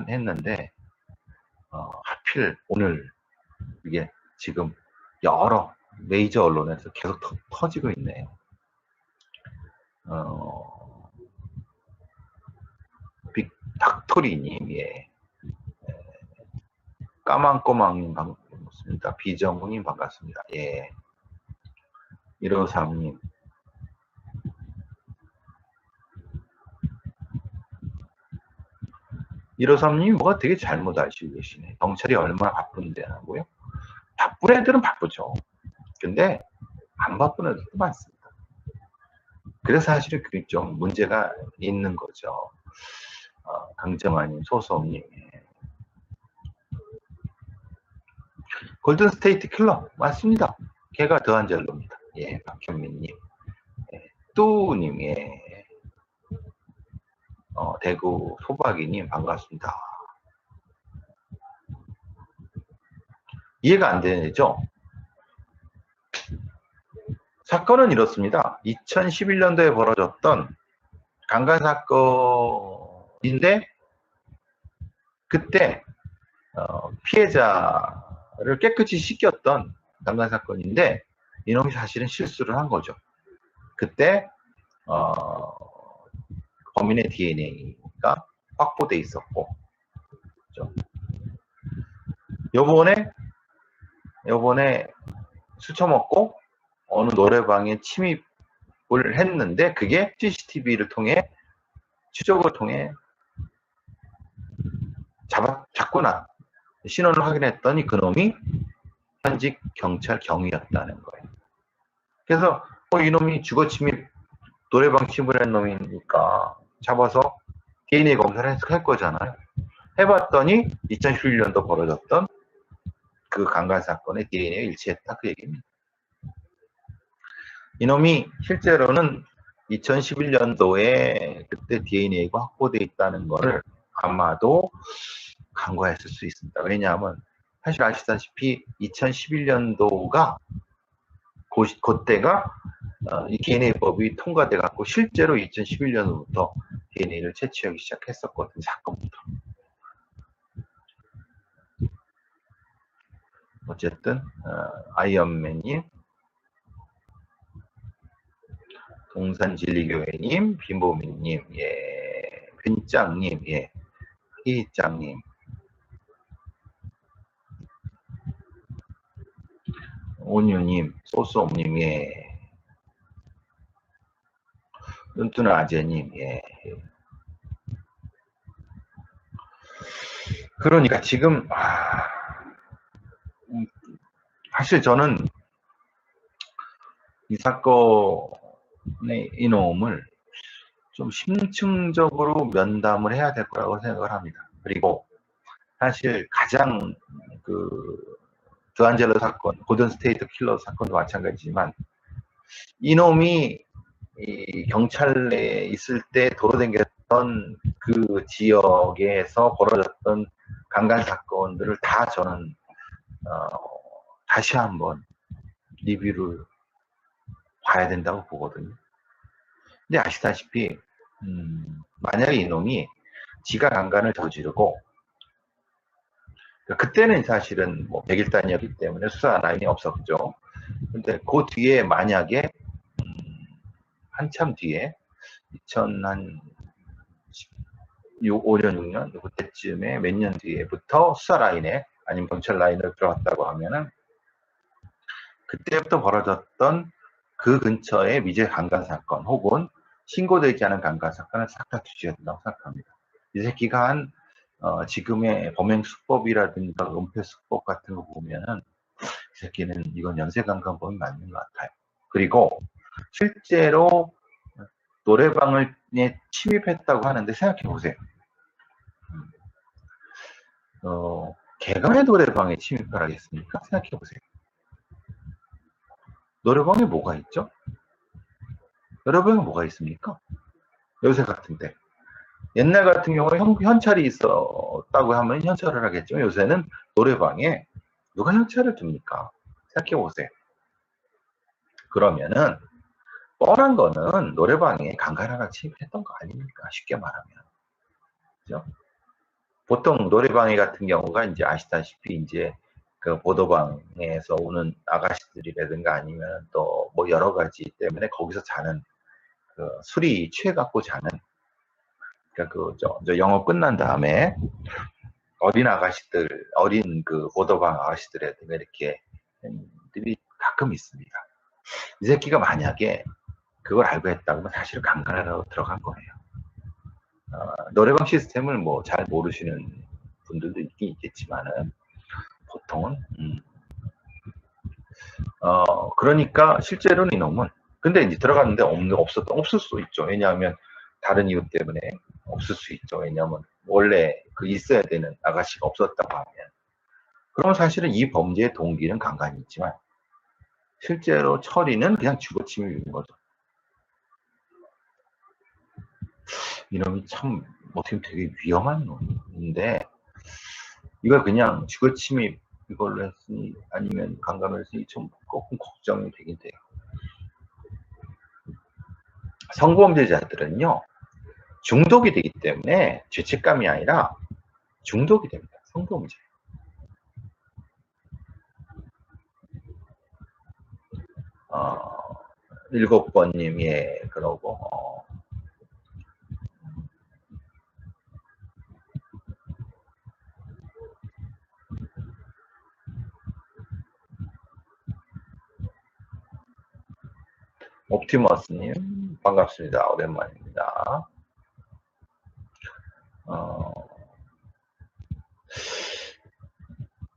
했는데 하필 오늘 이게 지금 여러 메이저 언론에서 계속 터지고 있네요. 빅닥토리님, 예. 까망꼬망님 반갑습니다. 비정우님 반갑습니다. 예. 153님. 153님이 뭐가 되게 잘못 알시고 계시네. 경찰이 얼마나 바쁜데 하고요. 바쁜 애들은 바쁘죠. 근데 안 바쁜 애들도 많습니다. 그래서 사실은 그게 좀 문제가 있는 거죠. 강정아님, 소소님. 골든스테이트 킬러 맞습니다. 걔가 더안젤로입니다. 예, 박현민님. 예, 뚜님, 예. 대구 소박이님 반갑습니다. 이해가 안 되죠? 사건은 이렇습니다. 2011년도에 벌어졌던 강간 사건인데 그때 피해자를 깨끗이 씻겼던 강간 사건인데 이놈이 사실은 실수를 한 거죠. 그때 범인의 DNA가 확보돼 있었고, 그렇죠? 요번에 술 처먹고 어느 노래방에 침입을 했는데 그게 CCTV를 통해 추적을 통해 잡고 난 신원을 확인했더니 그놈이 현직 경찰 경위였다는 거예요. 그래서 이놈이 주거 침입 노래방 침입을 한 놈이니까 잡아서 DNA 검사를 할 거잖아요. 해봤더니 2011년도 벌어졌던 그 강간 사건의 DNA가 일치했다 그 얘기입니다. 이놈이 실제로는 2011년도에 그때 DNA가 확보되어 있다는 것을 아마도 간과했을 수 있습니다. 왜냐하면 사실 아시다시피 2011년도가 그때가 이 DNA법이 통과돼 갖고 실제로 2011년부터 DNA를 채취하기 시작했었거든요. 사건부터. 어쨌든 아이언맨님, 동산진리교회님, 빈보민님, 예, 빈짱님, 예, 희짱님, 온유님, 소소옴님, 예, 눈뜨는 아재님, 예. 그러니까 지금 사실 저는 이 사건의 이놈을 좀 심층적으로 면담을 해야 될 거라고 생각을 합니다. 그리고 사실 가장 드안젤로 사건, 골든스테이트 킬러 사건도 마찬가지지만 이놈이 이 경찰에 있을 때 도로댕겼던 그 지역에서 벌어졌던 강간 사건들을 다 저는 다시 한번 리뷰를 봐야 된다고 보거든요. 근데 아시다시피 만약에 이놈이 지가 강간을 저지르고 그때는 사실은 뭐 100일단이었기 때문에 수사 라인이 없었죠. 근데 그 뒤에 만약에 한참 뒤에 2005년 6년 그때쯤에 몇 년 뒤에부터 수사 라인에 아니면 경찰 라인으로 들어갔다고 하면은 그때부터 벌어졌던 그 근처의 미제 강간 사건 혹은 신고되지 않은 강간 사건을 싹 다 뒤져야 된다고 생각합니다. 이 새끼가 한 지금의 범행 수법이라든가 은폐 수법 같은 거 보면은 이 새끼는 이건 연쇄강간범이 맞는 것 같아요. 그리고 실제로 노래방을 침입했다고 하는데 생각해 보세요. 걔가 왜 노래방에 침입을 하겠습니까? 생각해 보세요. 노래방에 뭐가 있죠? 노래방에 뭐가 있습니까? 요새 같은데. 옛날 같은 경우에 현찰이 있었다고 하면 현찰을 하겠죠. 요새는 노래방에 누가 현찰을 둡니까? 생각해 보세요. 그러면은 뻔한 거는 노래방에 강간하다 침입했던 거 아닙니까? 쉽게 말하면. 그죠? 보통 노래방에 같은 경우가 이제 아시다시피 이제 그 보도방에서 오는 아가씨들이라든가 아니면 또 뭐 여러 가지 때문에 거기서 자는 그 술이 취해갖고 자는 그러니까 저 영업 끝난 다음에 어린 아가씨들 어린 그 보도방 아가씨들이라든가 이렇게 들이 가끔 있습니다. 이 새끼가 만약에 그걸 알고 했다면 사실 강간하러 들어간 거예요. 노래방 시스템을 뭐 잘 모르시는 분들도 있긴 있겠지만은 보통은 그러니까 실제로는 이놈은 근데 이제 들어갔는데 없을 수 있죠. 왜냐하면 다른 이유 때문에 없을 수 있죠. 왜냐하면 원래 그 있어야 되는 아가씨가 없었다고 하면 그럼 사실은 이 범죄의 동기는 강간이 있지만 실제로 처리는 그냥 주거침입인 거죠. 이놈이 참 어떻게 되게 위험한 놈인데 이걸 그냥 주거침입 이걸로 했으니 아니면 강간을 했으니 좀 조금 걱정이 되긴 돼요. 성범죄자들은요 중독이 되기 때문에 죄책감이 아니라 중독이 됩니다. 성범죄. 7번님, 예, 그러고, 옵티머스님, 반갑습니다. 오랜만입니다.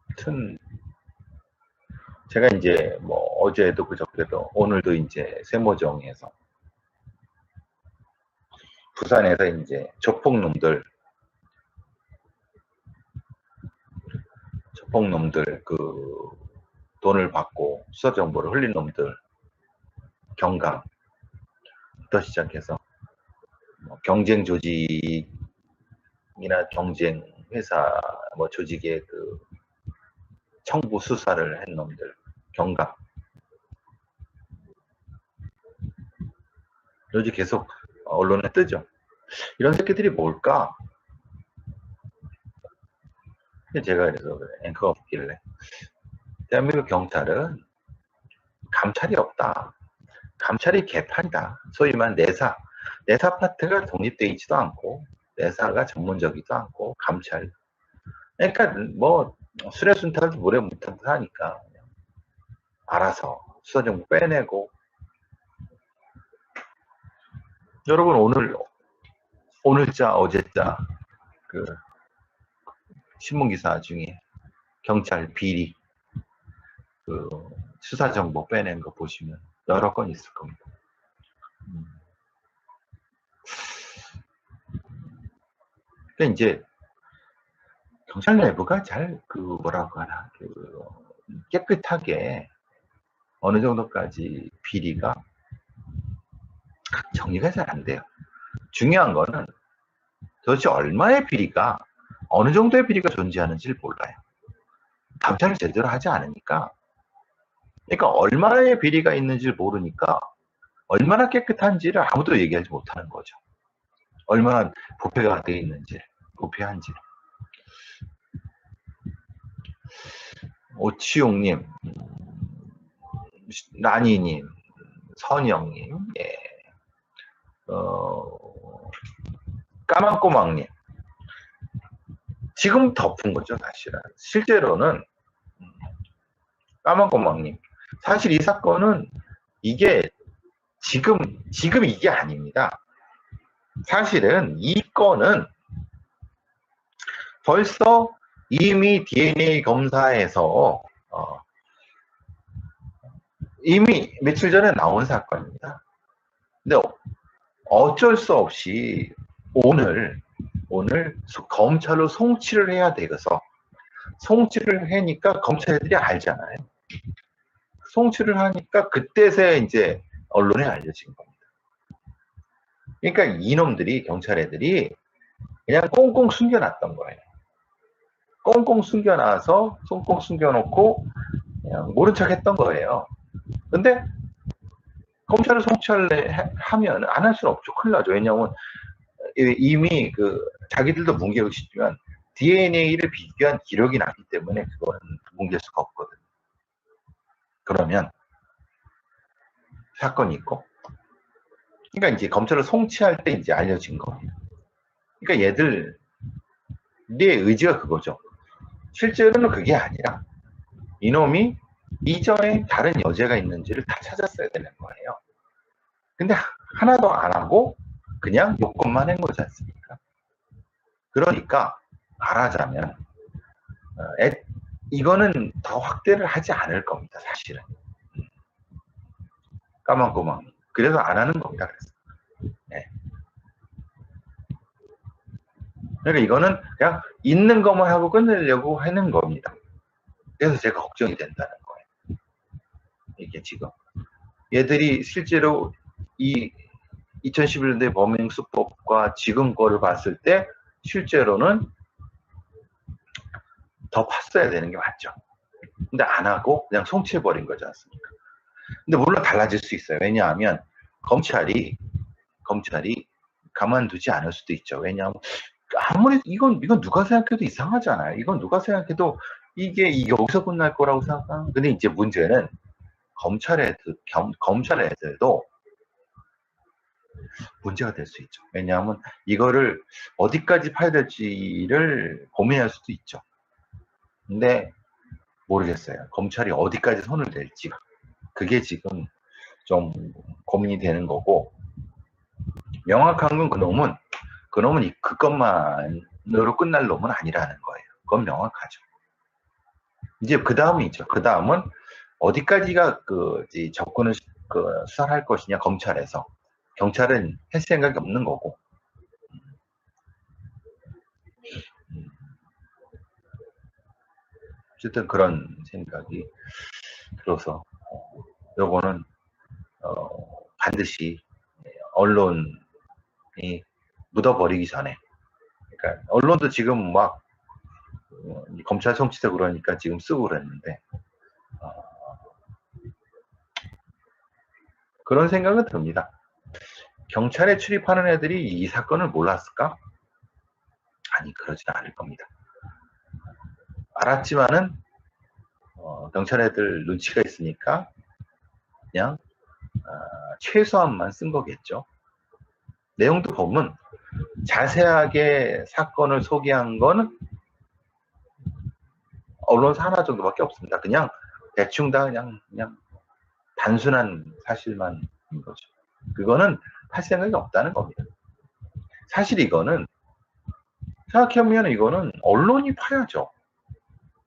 하여튼, 제가 이제 뭐 어제도 그저께도 오늘도 이제 세모정에서 부산에서 이제 조폭놈들 그 돈을 받고 수사 정보를 흘린 놈들 경감부터 시작해서 뭐 경쟁 조직이나 경쟁 회사 뭐 조직의 그 청부 수사를 한 놈들 경감 요즘 계속 언론에 뜨죠. 이런 새끼들이 뭘까? 제가 그래서 앵커가 없길래 대한민국 경찰은 감찰이 없다. 감찰이 개판이다. 소위 말한 내사 파트가 독립되어 있지도 않고 내사가 전문적이지도 않고 감찰. 그러니까 뭐 수레 순탄도 물에 묻듯 하니까 알아서 수사 정보 빼내고. 여러분 오늘자 어제자 그 신문기사 중에 경찰 비리 그 수사 정보 빼낸 거 보시면 여러 건 있을 겁니다. 근데 이제 경찰 내부가 잘 그 뭐라고 하나 그 깨끗하게 어느 정도까지 비리가 정리가 잘 안 돼요. 중요한 거는 도대체 얼마의 비리가 어느 정도의 비리가 존재하는지를 몰라요. 감찰을 제대로 하지 않으니까. 그러니까 얼마의 비리가 있는지를 모르니까 얼마나 깨끗한지를 아무도 얘기하지 못하는 거죠. 얼마나 부패가 되어 있는지, 부패한지. 오치용님, 라니님, 선영님, 예. 까만꼬막님. 지금 덮은 거죠, 사실은. 실제로는, 까만꼬막님. 사실 이 사건은 이게 지금 이게 아닙니다. 사실은 이 건은 벌써 이미 DNA 검사에서 이미 며칠 전에 나온 사건입니다. 근데 어쩔 수 없이 오늘 검찰로 송치를 해야 되어서 송치를 하니까 검찰들이 알잖아요. 송치를 하니까 그때서야 이제 언론에 알려진 겁니다. 그러니까 이놈들이 경찰 애들이 그냥 꽁꽁 숨겨놨던 거예요. 꽁꽁 숨겨놔서 꽁꽁 숨겨놓고 그냥 모른 척 했던 거예요. 근데 검찰을 송치하면 안 할 수는 없죠. 큰일 나죠. 왜냐하면 이미 그 자기들도 뭉개고 싶지만 DNA를 비교한 기록이 나기 때문에 그거는 뭉갤 수가 없거든. 그러면 사건이 있고, 그러니까 이제 검찰을 송치할 때 이제 알려진 거예요. 그러니까 얘들 내 의지가 그거죠. 실제로는 그게 아니라 이놈이 이전에 다른 여죄가 있는지를 다 찾았어야 되는 거예요. 근데 하나도 안 하고 그냥 요건만 한 거지 않습니까? 그러니까 말하자면 이거는 더 확대를 하지 않을 겁니다. 사실은. 까만꼬망. 그래서 안 하는 겁니다. 그래서. 네. 그러니까 이거는 그냥 있는 것만 하고 끝내려고 하는 겁니다. 그래서 제가 걱정이 된다는 거예요. 이게 지금 얘들이 실제로 이 2011년대 범행수법과 지금 거를 봤을 때 실제로는 더 팠어야 되는 게 맞죠. 근데 안 하고 그냥 송치해버린 거지 않습니까? 근데 물론 달라질 수 있어요. 왜냐하면 검찰이 가만두지 않을 수도 있죠. 왜냐하면 아무리 이건 누가 생각해도 이상하잖아요. 이건 누가 생각해도 이게 여기서 끝날 거라고 생각하는. 근데 이제 문제는 검찰 애들도 문제가 될 수 있죠. 왜냐하면 이거를 어디까지 파야 될지를 고민할 수도 있죠. 근데 모르겠어요. 검찰이 어디까지 손을 댈지가. 그게 지금 좀 고민이 되는 거고, 명확한 건 그놈은 그것만으로 끝날 놈은 아니라는 거예요. 그건 명확하죠. 이제 그 다음이죠. 그 다음은 어디까지가 접근을 수사를 할 것이냐, 검찰에서. 경찰은 할 생각이 없는 거고. 어쨌든 그런 생각이 들어서 요거는 반드시 언론이 묻어버리기 전에, 그러니까 언론도 지금 막 검찰 송치도 그러니까 지금 쓰고 그랬는데 그런 생각은 듭니다. 경찰에 출입하는 애들이 이 사건을 몰랐을까? 아니, 그러지는 않을 겁니다. 알았지만은 경찰 애들 눈치가 있으니까 그냥 최소한만 쓴 거겠죠. 내용도 보면 자세하게 사건을 소개한 거는 언론사 하나 정도밖에 없습니다. 그냥 대충 다 그냥 단순한 사실만 인 거죠. 그거는 할 생각이 없다는 겁니다. 사실 이거는 생각해보면 이거는 언론이 파야죠.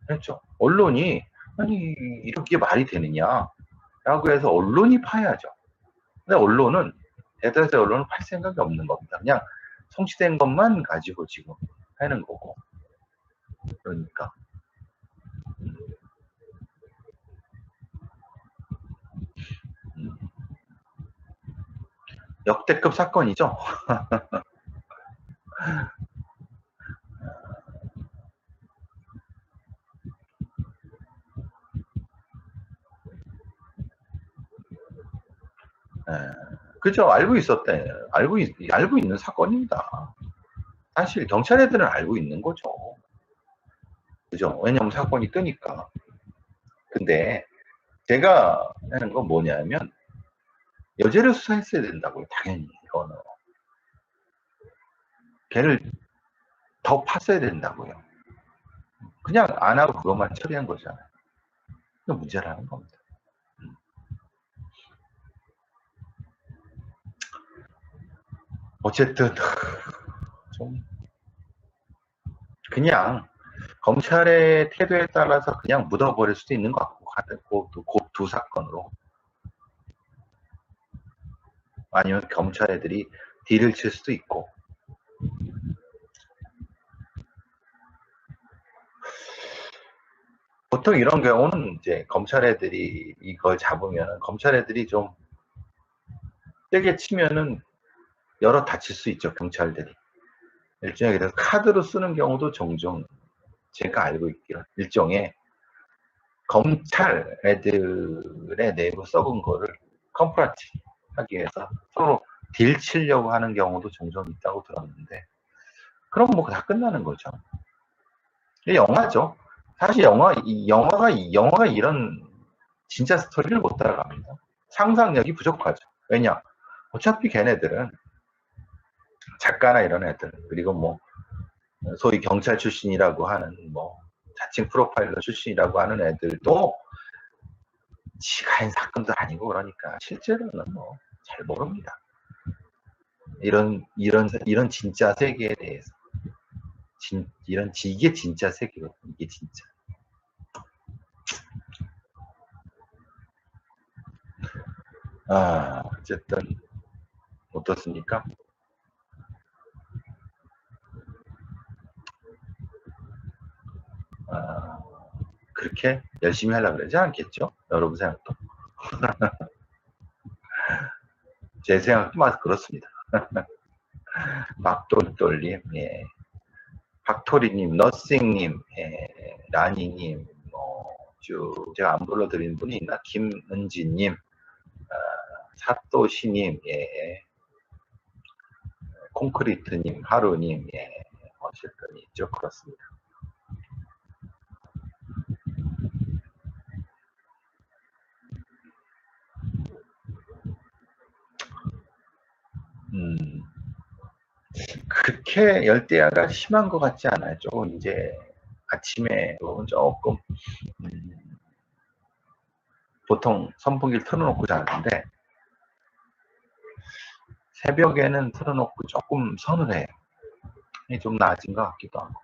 그렇죠. 언론이 아니 이렇게 말이 되느냐라고 해서 언론이 파야죠. 근데 언론은 대다수의 언론은 팔 생각이 없는 겁니다. 그냥 송치된 것만 가지고 지금 하는 거고. 그러니까 역대급 사건이죠. 그죠. 알고 있었대. 알고 있는 사건입니다. 사실 경찰 애들은 알고 있는 거죠. 그죠. 왜냐면 사건이 뜨니까. 근데 제가 하는 건 뭐냐면 여죄를 수사했어야 된다고요. 당연히 이거는. 걔를 더 팠어야 된다고요. 그냥 안 하고 그것만 처리한 거잖아요. 그 문제라는 겁니다. 어쨌든 좀 그냥 검찰의 태도에 따라서 그냥 묻어버릴 수도 있는 것 같고 두 사건으로 아니면 검찰 애들이 딜을 칠 수도 있고 보통 이런 경우는 이제 검찰 애들이 이걸 잡으면 검찰 애들이 좀 세게 치면은 여러 다칠 수 있죠. 경찰들이 일종의 그래서 카드로 쓰는 경우도 종종 제가 알고 있기로 일종의 검찰 애들의 내부 썩은 거를 컴프라치 하기 위해서 서로 딜 치려고 하는 경우도 종종 있다고 들었는데 그럼 뭐 다 끝나는 거죠. 영화죠. 사실 영화가 이런 진짜 스토리를 못 따라갑니다. 상상력이 부족하죠. 왜냐? 어차피 걔네들은 작가나 이런 애들, 그리고 뭐 소위 경찰 출신이라고 하는 뭐 자칭 프로파일러 출신이라고 하는 애들도 지가 한 사건도 아니고 그러니까 실제로는 뭐 잘 모릅니다. 이런 진짜 세계에 대해서 이게 진짜 세계거든요. 이게 진짜. 어쨌든 어떻습니까? 그렇게 열심히 하려고 그러지 않겠죠? 여러분 생각도. 제 생각도 그렇습니다. 박돌돌님, 예. 박토리님, 너싱님, 예. 라니님, 쭉 제가 안 불러드린 분이 있나? 김은지님, 사또시님, 예. 콘크리트님, 하루님, 예. 어쨌든 있죠. 그렇습니다. 그렇게 열대야가 심한 것 같지 않아요. 조금 이제 아침에 조금 보통 선풍기를 틀어놓고 자는데 새벽에는 틀어놓고 조금 서늘해요. 좀 나아진 것 같기도 하고.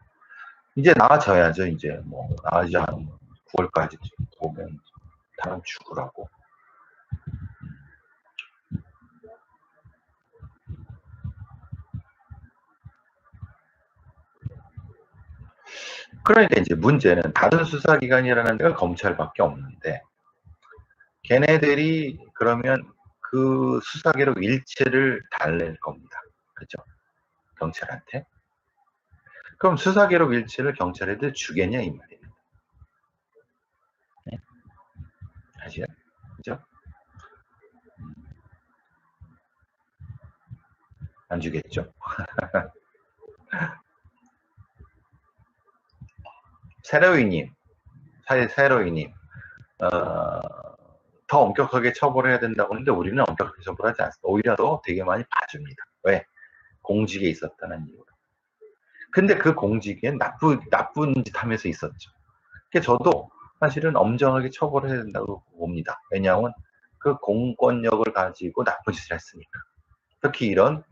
이제 나아져야죠. 이제 뭐 나아지지 않으면 9월까지 보면 다음 주구라고. 그러니까 이제 문제는 다른 수사기관이라는 데가 검찰밖에 없는데 걔네들이 그러면 그 수사기록 일체를 달랠 겁니다. 그죠? 경찰한테. 그럼 수사기록 일체를 경찰한테 주겠냐 이 말입니다. 네? 아시죠? 그죠? 안 주겠죠? 세로이님, 세로이님, 더 엄격하게 처벌해야 된다고 하는데 우리는 엄격하게 처벌하지 않습니다. 오히려 더 되게 많이 봐줍니다. 왜? 공직에 있었다는 이유로. 근데 그 공직엔 나쁜 짓 하면서 있었죠. 그러니까 저도 사실은 엄정하게 처벌해야 된다고 봅니다. 왜냐하면 그 공권력을 가지고 나쁜 짓을 했으니까. 특히 이런